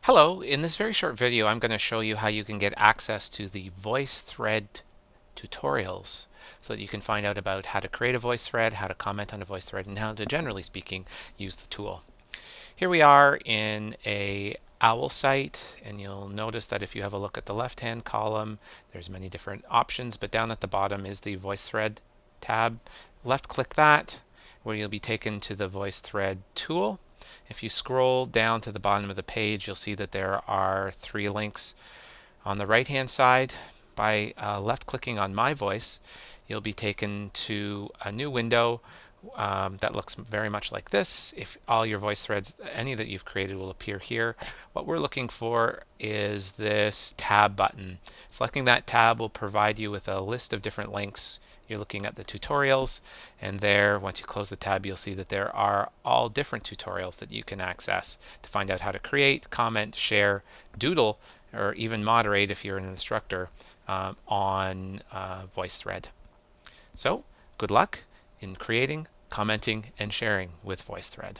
Hello, in this very short video I'm going to show you how you can get access to the VoiceThread tutorials so that you can find out about how to create a voice thread, how to comment on a voice thread, and how to, generally speaking, use the tool. Here we are in a OWL site, and you'll notice that if you have a look at the left-hand column, there's many different options, but down at the bottom is the VoiceThread tab. Left-click that, where you'll be taken to the VoiceThread tool. If you scroll down to the bottom of the page, you'll see that there are 3 links. On the right-hand side, by left-clicking on My Voice, you'll be taken to a new window that looks very much like this. If all your voice threads, any that you've created, will appear here. What we're looking for is this tab button. Selecting that tab will provide you with a list of different links. You're looking at the tutorials, and there, once you close the tab, you'll see that there are all different tutorials that you can access to find out how to create, comment, share, doodle, or even moderate if you're an instructor on VoiceThread. So, good luck in creating, commenting, and sharing with VoiceThread.